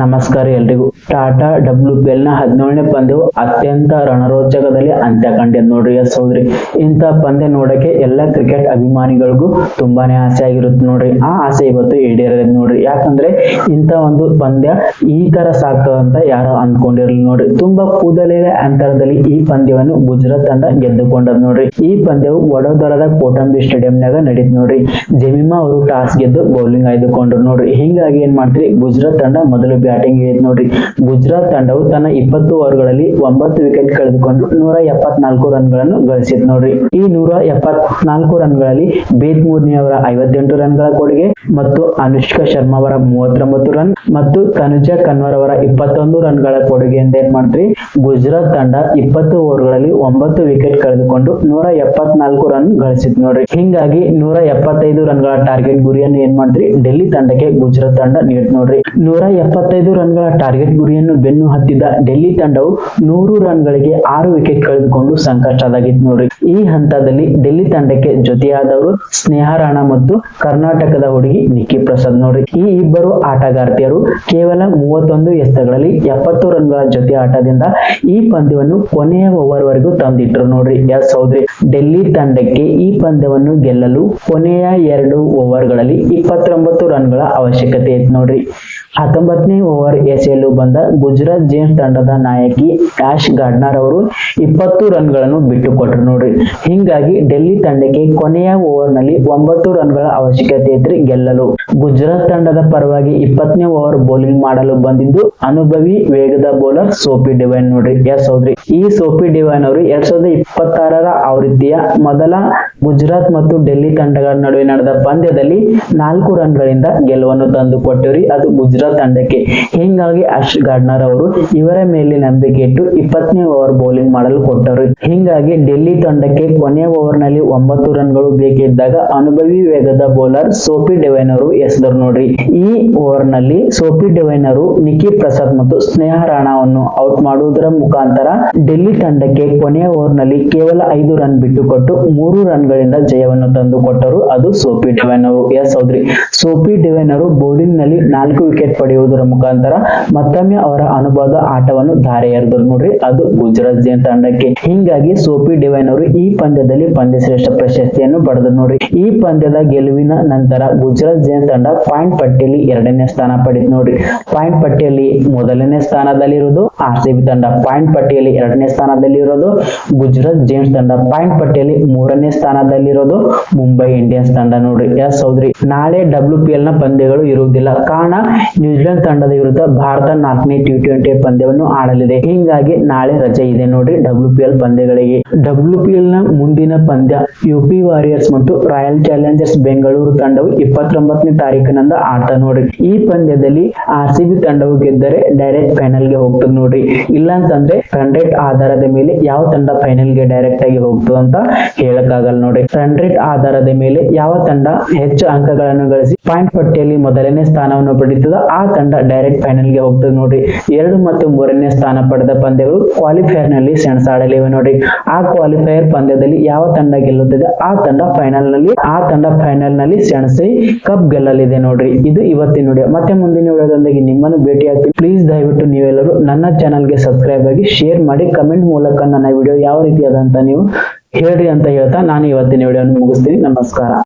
ನಮಸ್ಕಾರ ಎಲ್ರಿಗೂ. ಟಾಟಾ WPL ನ 17ನೇ ಪಂದ್ಯವು ಅತ್ಯಂತ ರಣರೋಚಕದಲ್ಲಿ ಅಂತ್ಯ ಕಂಡಿದೆ ನೋಡ್ರಿ. ಹೌದ್ರಿ, ಇಂಥ ಪಂದ್ಯ ನೋಡಕ್ಕೆ ಎಲ್ಲ ಕ್ರಿಕೆಟ್ ಅಭಿಮಾನಿಗಳಿಗೂ ತುಂಬಾನೇ ಆಸೆ ಆಗಿರುತ್ತೆ ನೋಡ್ರಿ. ಆ ಆಸೆ ಇವತ್ತು ಈಡೇರಿದೆ ನೋಡ್ರಿ. ಯಾಕಂದ್ರೆ ಇಂಥ ಒಂದು ಪಂದ್ಯ ಈ ತರ ಸಾಗ್ತದಂತ ಯಾರು ಅಂದ್ಕೊಂಡಿರಲಿಲ್ಲ ನೋಡ್ರಿ. ತುಂಬಾ ಕೂದಲಿನ ಅಂತರದಲ್ಲಿ ಈ ಪಂದ್ಯವನ್ನು ಗುಜರಾತ್ ತಂಡ ಗೆದ್ದುಕೊಂಡದ್ ನೋಡ್ರಿ. ಈ ಪಂದ್ಯವು ವಡೋದರದ ಕೋಟಂಬಿ ಸ್ಟೇಡಿಯಂನಾಗ ನಡೀತ್ ನೋಡ್ರಿ. ಜೆಮಿಮಾ ಅವರು ಟಾಸ್ ಗೆದ್ದು ಬೌಲಿಂಗ್ ಆಯ್ದುಕೊಂಡ್ರು ನೋಡ್ರಿ. ಹಿಂಗಾಗಿ ಏನ್ ಮಾಡ್ತೀರಿ, ಗುಜರಾತ್ ತಂಡ ಮೊದಲು ಬ್ಯಾಟಿಂಗ್ ಇಳಿತು ನೋಡ್ರಿ. ಗುಜರಾತ್ ತಂಡವು ತನ್ನ 20 ಓವರ್ಗಳಲ್ಲಿ 9 ವಿಕೆಟ್ ಕಳೆದುಕೊಂಡು 174 ರನ್ಗಳನ್ನು ಗಳಿಸಿತು ನೋಡ್ರಿ. ಈ 174 ರನ್ಗಳಲ್ಲಿ ಬೇತ್ ಮೂರ್ನಿ ಅವರ 58 ರನ್ಗಳ ಕೊಡುಗೆ ಮತ್ತು ಅನುಷ್ಕಾ ಶರ್ಮಾ ಅವರ 39 ರನ್ ಮತ್ತು ತನುಜಾ ಕನ್ವರ್ ಅವರ 21 ರನ್ಗಳ ಕೊಡುಗೆಯಿಂದ ಏನ್ ಮಾಡ್ತೀರಿ, ಗುಜರಾತ್ ತಂಡ 20 ಓವರ್ಗಳಲ್ಲಿ 9 ವಿಕೆಟ್ ಕಳೆದುಕೊಂಡು 174 ರನ್ ಗಳಿಸಿತು ನೋಡ್ರಿ. ಹಿಂಗಾಗಿ 175 ರನ್ಗಳ ಟಾರ್ಗೆಟ್ ಗುರಿಯನ್ನು ಏನ್ ಮಾಡ್ತೀರಿ, ಡೆಲ್ಲಿ ತಂಡಕ್ಕೆ ಗುಜರಾತ್ ತಂಡ ನೀಡಿತು ನೋಡ್ರಿ. 175 ರನ್ಗಳ ಟಾರ್ಗೆಟ್ ಗುರಿಯನ್ನು ಬೆನ್ನು ಹತ್ತಿದ ಡೆಲ್ಲಿ ತಂಡವು 100 ರನ್ಗಳಿಗೆ 6 ವಿಕೆಟ್ ಕಳೆದುಕೊಂಡು ಸಂಕಷ್ಟದಾಗಿತ್ತು ನೋಡ್ರಿ. ಈ ಹಂತದಲ್ಲಿ ಡೆಲ್ಲಿ ತಂಡಕ್ಕೆ ಜೊತೆಯಾದವರು ಸ್ನೇಹಾ ರಾಣಾ ಮತ್ತು ಕರ್ನಾಟಕದ ಹುಡುಗಿ ನಿಕ್ಕಿ ಪ್ರಸಾದ್ ನೋಡ್ರಿ. ಈ ಇಬ್ಬರು ಆಟಗಾರ್ತಿಯರು ಕೇವಲ 31 ಎಸೆತಗಳಲ್ಲಿ 70 ರನ್ಗಳ ಜೊತೆ ಆಟದಿಂದ ಈ ಪಂದ್ಯವನ್ನು ಕೊನೆಯ ಓವರ್ ವರೆಗೂ ತಂದಿಟ್ರು ನೋಡ್ರಿ. ಹೌದ್ರಿ, ಡೆಲ್ಲಿ ತಂಡಕ್ಕೆ ಈ ಪಂದ್ಯವನ್ನು ಗೆಲ್ಲಲು ಕೊನೆಯ 2 ಓವರ್ಗಳಲ್ಲಿ 29 ರನ್ಗಳ ಅವಶ್ಯಕತೆ ಇತ್ತು ನೋಡ್ರಿ. 19ನೇ ಓವರ್ ಎಸೆಯಲು ಬಂದ ಗುಜರಾತ್ ಜೇಮ್ಸ್ ತಂಡದ ನಾಯಕಿ ಆಶ್ ಗಾರ್ಡ್ನರ್ ಅವರು 20 ರನ್ಗಳನ್ನು ಬಿಟ್ಟು ಕೊಟ್ಟರು ನೋಡ್ರಿ. ಹಿಂಗಾಗಿ ಡೆಲ್ಲಿ ತಂಡಕ್ಕೆ ಕೊನೆಯ ಓವರ್ ನಲ್ಲಿ 9 ರನ್ಗಳ ಅವಶ್ಯಕತೆ ಇದ್ರೆ ಗೆಲ್ಲಲು. ಗುಜರಾತ್ ತಂಡದ ಪರವಾಗಿ 20ನೇ ಓವರ್ ಬೌಲಿಂಗ್ ಮಾಡಲು ಬಂದಿದ್ದು ಅನುಭವಿ ವೇಗದ ಬೌಲರ್ ಸೋಫಿ ಡಿವೈನ್ ನೋಡ್ರಿ. ಹೌದ್ರಿ, ಈ ಸೋಫಿ ಡಿವೈನ್ ಅವರು 2026ರ ಆವೃತ್ತಿಯ ಮೊದಲ ಗುಜರಾತ್ ಮತ್ತು ಡೆಲ್ಲಿ ತಂಡಗಳ ನಡುವೆ ನಡೆದ ಪಂದ್ಯದಲ್ಲಿ 4 ರನ್ಗಳಿಂದ ಗೆಲುವನ್ನು ತಂದು ಕೊಟ್ಟವ್ರಿ. ಅದು ಗುಜರಾತ್ ತಂಡಕ್ಕೆ. ಹಿಂಗಾಗಿ ಆಶ್ ಗಾರ್ಡ್ನರ್ ಅವರು ಇವರ ಮೇಲೆ ನಂಬಿಕೆ ಇಟ್ಟು 20ನೇ ಓವರ್ ಬೌಲಿಂಗ್ ಮಾಡಲು ಕೊಟ್ಟರು. ಹಿಂಗಾಗಿ ಡೆಲ್ಲಿ ತಂಡಕ್ಕೆ ಕೊನೆಯ ಓವರ್ ನಲ್ಲಿ 9 ರನ್ಗಳು ಬೇಕಿದ್ದಾಗ ಅನುಭವಿ ವೇಗದ ಬೌಲರ್ ಸೋಫಿ ಡಿವೈನ್ ಅವರು ಎಸೆದರು ನೋಡ್ರಿ. ಈ ಓವರ್ ನಲ್ಲಿ ಸೋಫಿ ಡಿವೈನ್ ಅವರು ನಿಕ್ಕಿ ಪ್ರಸಾದ್ ಮತ್ತು ಸ್ನೇಹಾ ರಾಣಾವನ್ನು ಔಟ್ ಮಾಡುವುದರ ಮುಖಾಂತರ ಡೆಲ್ಲಿ ತಂಡಕ್ಕೆ ಕೊನೆಯ ಓವರ್ ನಲ್ಲಿ ಕೇವಲ 5 ರನ್ ಬಿಟ್ಟುಕೊಟ್ಟು 3 ರನ್ಗಳಿಂದ ಜಯವನ್ನು ತಂದು ಕೊಟ್ಟರು. ಅದು ಸೋಫಿ ಡಿವೈನ್ ಅವರು. ಹೌದ್ರಿ, ಸೋಫಿ ಡಿವೈನ್ ಅವರು ಬೌಲಿಂಗ್ ನಲ್ಲಿ 4 ವಿಕೆಟ್ ಪಡೆಯುವುದರ ಮುಖಾಂತರ ಮತ್ತೊಮ್ಮೆ ಅವರ ಅನುಭವದ ಆಟವನ್ನು ಧಾರೆ ಎರೆದರು ನೋಡ್ರಿ. ಅದು ಗುಜರಾತ್ ಜೇಮ್ಸ್ ತಂಡಕ್ಕೆ. ಹಿಂಗಾಗಿ ಸೋಫಿ ಡಿವೈನ್ ಅವರು ಈ ಪಂದ್ಯದಲ್ಲಿ ಪಂದ್ಯ ಶ್ರೇಷ್ಠ ಪ್ರಶಸ್ತಿಯನ್ನು ಪಡೆದರು ನೋಡ್ರಿ. ಈ ಪಂದ್ಯದ ಗೆಲುವಿನ ನಂತರ ಗುಜರಾತ್ ಜೇಮ್ಸ್ ತಂಡ ಪಾಯಿಂಟ್ ಪಟ್ಟಿಯಲ್ಲಿ 2ನೇ ಸ್ಥಾನ ಪಡೆಯಿತು ನೋಡ್ರಿ. ಪಾಯಿಂಟ್ ಪಟ್ಟಿಯಲ್ಲಿ 1ನೇ ಸ್ಥಾನದಲ್ಲಿರುವುದು RCB ತಂಡ, ಪಾಯಿಂಟ್ ಪಟ್ಟಿಯಲ್ಲಿ 2ನೇ ಸ್ಥಾನದಲ್ಲಿರೋದು ಗುಜರಾತ್ ಜೇಮ್ಸ್ ತಂಡ, ಪಾಯಿಂಟ್ ಪಟ್ಟಿಯಲ್ಲಿ 3ನೇ ಸ್ಥಾನದಲ್ಲಿರೋದು ಮುಂಬೈ ಇಂಡಿಯನ್ಸ್ ತಂಡ ನೋಡ್ರಿ. ಹೌದ್ರಿ, ನಾಳೆ WPL ನ ಪಂದ್ಯಗಳು ಇರುವುದಿಲ್ಲ. ಕಾರಣ ನ್ಯೂಜಿಲೆಂಡ್ ತಂಡದ ವಿರುದ್ಧ ಭಾರತ 4ನೇ T20 ಪಂದ್ಯವನ್ನು ಆಡಲಿದೆ. ಹಿಂಗಾಗಿ ನಾಳೆ ರಜೆ ಇದೆ ನೋಡ್ರಿ WPL ಪಂದ್ಯಗಳಿಗೆ. WPL ನ ಮುಂದಿನ ಪಂದ್ಯ UP ವಾರಿಯರ್ಸ್ ಮತ್ತು ರಾಯಲ್ ಚಾಲೆಂಜರ್ಸ್ ಬೆಂಗಳೂರು ತಂಡವು 29ನೇ ತಾರೀಕಿನಿಂದ ಆಡ್ತಾ ನೋಡ್ರಿ. ಈ ಪಂದ್ಯದಲ್ಲಿ RCB ತಂಡವು ಗೆದ್ದರೆ ಡೈರೆಕ್ಟ್ ಫೈನಲ್ ಗೆ ಹೋಗ್ತದೆ ನೋಡ್ರಿ. ಇಲ್ಲ ಅಂತಂದ್ರೆ ರನ್ ರೇಟ್ ಆಧಾರದ ಮೇಲೆ ಯಾವ ತಂಡ ಫೈನಲ್ ಗೆ ಡೈರೆಕ್ಟ್ ಆಗಿ ಹೋಗ್ತದೆ ಅಂತ ಹೇಳಕ್ಕಾಗಲ್ಲ ನೋಡ್ರಿ. ರನ್ ರೇಟ್ ಆಧಾರದ ಮೇಲೆ ಯಾವ ತಂಡ ಹೆಚ್ಚು ಅಂಕಗಳನ್ನು ಗಳಿಸಿ ಪಾಯಿಂಟ್ ಪಟ್ಟಿಯಲ್ಲಿ 1ನೇ ಸ್ಥಾನವನ್ನು ಪಡೆಯುತ್ತದೆ ಆ ತಂಡ ಡೈರೆಕ್ಟ್ ಫೈನಲ್ ಗೆ ಹೋಗ್ತದೆ ನೋಡ್ರಿ. 2 ಮತ್ತು 3ನೇ ಸ್ಥಾನ ಪಡೆದ ಪಂದ್ಯಗಳು ಕ್ವಾಲಿಫೈಯರ್ ನಲ್ಲಿ ಸೆಣಸಾಡಲಿವೆ ನೋಡ್ರಿ. ಆ ಕ್ವಾಲಿಫೈಯರ್ ಪಂದ್ಯದಲ್ಲಿ ಯಾವ ತಂಡ ಗೆಲ್ಲುತ್ತದೆ ಆ ತಂಡ ಫೈನಲ್ ನಲ್ಲಿ ಸೆಣಸಿ ಕಪ್ ಗೆಲ್ಲಲಿದೆ ನೋಡ್ರಿ. ಇದು ಇವತ್ತಿನ ವಿಡಿಯೋ. ಮತ್ತೆ ಮುಂದಿನ ವಿಡಿಯೋದೊಂದಿಗೆ ನಿಮ್ಮನ್ನು ಭೇಟಿ ಆಗ್ತೀನಿ. ಪ್ಲೀಸ್ ದಯವಿಟ್ಟು ನೀವೆಲ್ಲರೂ ನನ್ನ ಚಾನಲ್ಗೆ ಸಬ್ಸ್ಕ್ರೈಬ್ ಆಗಿ ಶೇರ್ ಮಾಡಿ ಕಮೆಂಟ್ ಮೂಲಕ ನನ್ನ ವಿಡಿಯೋ ಯಾವ ರೀತಿ ಅದಂತ ನೀವು ಹೇಳ್ರಿ ಅಂತ ಹೇಳ್ತಾ ನಾನು ಇವತ್ತಿನ ವಿಡಿಯೋನ ಮುಗಿಸ್ತೀನಿ. ನಮಸ್ಕಾರ.